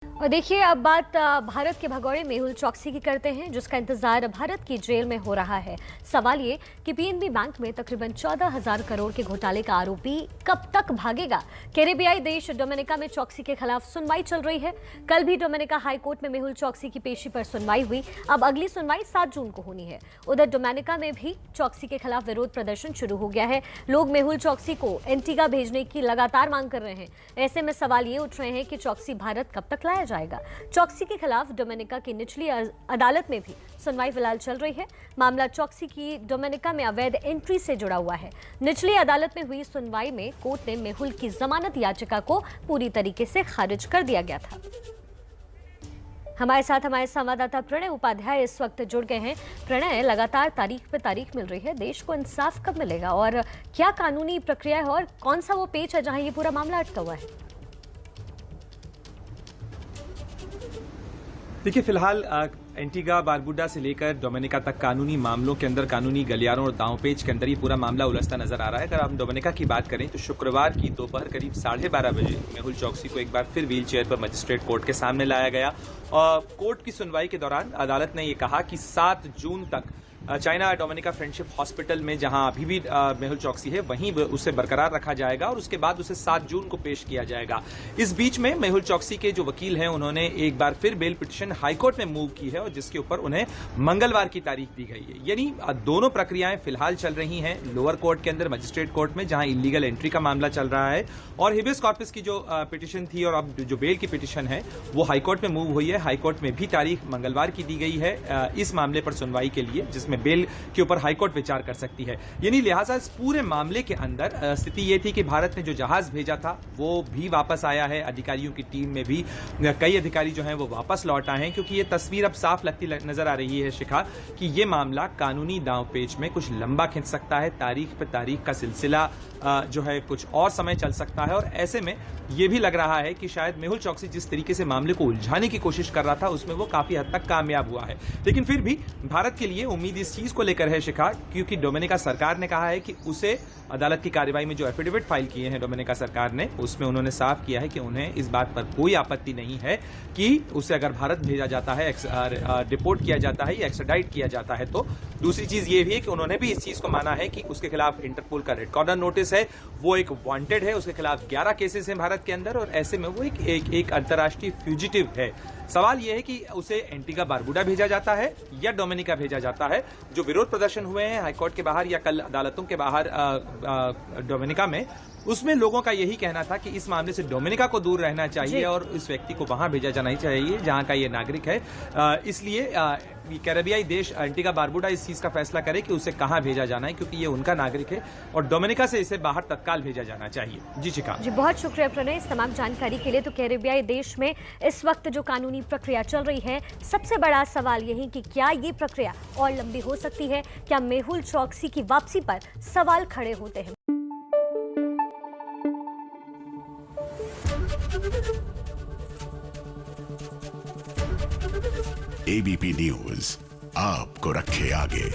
और देखिए अब बात भारत के भगोड़े मेहुल चौकसी की करते हैं, जिसका इंतजार भारत की जेल में हो रहा है। सवाल ये कि पीएनबी बैंक में तकरीबन 14,000 करोड़ के घोटाले का आरोपी कब तक भागेगा। कैरेबियाई देश डोमिनिका में चौकसी के खिलाफ सुनवाई चल रही है। कल भी डोमिनिका हाईकोर्ट में मेहुल चौकसी की पेशी पर सुनवाई हुई। अब अगली सुनवाई 7 जून को होनी है। उधर डोमिनिका में भी चौकसी के खिलाफ विरोध प्रदर्शन शुरू हो गया है। लोग मेहुल चौकसी को एंटीगा भेजने की लगातार मांग कर रहे हैं। ऐसे में सवाल ये उठ रहे हैं कि चौकसी भारत कब तक लाया जाएगा। चौकसी के खिलाफ डोमिनिका की निचली अदालत में भी सुनवाई फिलहाल चल रही है। मामला चौकसी की डोमिनिका में अवैध एंट्री से जुड़ा हुआ है। निचली अदालत में हुई सुनवाई में कोर्ट ने मेहुल की जमानत याचिका को पूरी तरीके से खारिज कर दिया गया था। हमारे साथ हमारे संवाददाता प्रणय उपाध्याय इस वक्त जुड़ गए हैं। प्रणय, लगातार तारीख पे तारीख मिल रही है, देश को इंसाफ कब मिलेगा और क्या कानूनी प्रक्रिया है और कौन सा वो पेच है जहां ये पूरा मामला अटका हुआ है? देखिए, फिलहाल एंटीगा बारबुडा से लेकर डोमिनिका तक कानूनी मामलों के अंदर, कानूनी गलियारों और दांवपेच के अंदर ये पूरा मामला उलझता नजर आ रहा है। अगर हम डोमिनिका की बात करें तो शुक्रवार की दोपहर करीब 12:30 बजे मेहुल चौकसी को एक बार फिर व्हील चेयर पर मजिस्ट्रेट कोर्ट के सामने लाया गया। कोर्ट की सुनवाई के दौरान अदालत ने यह कहा कि 7 जून तक चाइना डोमिनिका फ्रेंडशिप हॉस्पिटल में जहां अभी भी मेहुल चौकसी है वहीं उसे बरकरार रखा जाएगा और उसके बाद उसे 7 जून को पेश किया जाएगा। इस बीच में मेहुल चौकसी के जो वकील हैं उन्होंने एक बार फिर बेल पिटीशन हाईकोर्ट में मूव की है और जिसके ऊपर उन्हें मंगलवार की तारीख दी गई है। यानी दोनों प्रक्रियाएं फिलहाल चल रही हैं लोअर कोर्ट के अंदर, मजिस्ट्रेट कोर्ट में जहां इलीगल एंट्री का मामला चल रहा है, और हिबियस कॉर्पस की जो पिटीशन थी और अब जो बेल की पिटीशन है वो हाईकोर्ट में मूव हुई है। हाईकोर्ट में भी तारीख मंगलवार की दी गई है इस मामले पर सुनवाई के लिए, जिसमें बेल के ऊपर हाईकोर्ट विचार कर सकती है। यानी लिहाजा इस पूरे मामले के अंदर स्थिति यह थी कि भारत ने जो जहाज भेजा था वो भी वापस आया है। अधिकारियों की टीम में भी कई अधिकारी जो हैं वो वापस लौट आए हैं, क्योंकि ये तस्वीर अब साफ लगती नजर आ रही है शिखा कि ये मामला कानूनी दांवपेच में कुछ लंबा खिंच सकता है। तारीख पे तारीख का सिलसिला जो है कुछ और समय चल सकता है और ऐसे में यह भी लग रहा है कि शायद मेहुल चौकसी जिस तरीके से मामले को उलझाने की कोशिश कर रहा था उसमें वो काफी हद तक कामयाब हुआ है। लेकिन फिर भी भारत के लिए उम्मीद इस चीज को लेकर है शिखा, क्योंकि डोमिनिका सरकार ने कहा है कि उसे अदालत की कार्रवाई में जो एफिडेविट फाइल किए हैं डोमिनिका सरकार ने, उसमें उन्होंने साफ किया है कि उन्हें इस बात पर कोई आपत्ति नहीं है कि उसे अगर भारत भेजा जाता है, डिपोर्ट किया जाता है या एक्स्ट्राडाइट किया जाता है तो। दूसरी चीज ये भी है कि उन्होंने भी इस चीज को माना है कि उसके खिलाफ इंटरपोल का रेड कॉर्नर नोटिस है, वो एक वांटेड है, उसके खिलाफ 11 केसेस हैं भारत के अंदर और ऐसे में वो एक अंतर्राष्ट्रीय फ्यूजिटिव है। सवाल यह है कि उसे एंटीगा बारबुडा भेजा जाता है या डोमिनिका भेजा जाता है। जो विरोध प्रदर्शन हुए हैं हाईकोर्ट के बाहर या कल अदालतों के बाहर डोमिनिका में, उसमें लोगों का यही कहना था कि इस मामले से डोमिनिका को दूर रहना चाहिए और इस व्यक्ति को वहां भेजा जाना ही चाहिए जहां का ये नागरिक है। इसलिए कैरेबियाई देश एंटीगा बारबुडा इस चीज का फैसला करे कि उसे कहां भेजा जाना है, क्योंकि ये उनका नागरिक है और डोमिनिका से इसे बाहर तत्काल भेजा जाना चाहिए। जी शिखा जी, बहुत शुक्रिया प्रणय इस तमाम जानकारी के लिए। तो कैरेबियाई देश में इस वक्त जो कानूनी प्रक्रिया चल रही है, सबसे बड़ा सवाल यही कि क्या ये प्रक्रिया और लंबी हो सकती है, क्या मेहुल चौकसी की वापसी पर सवाल खड़े होते हैं। एबीपी न्यूज आपको रखे आगे।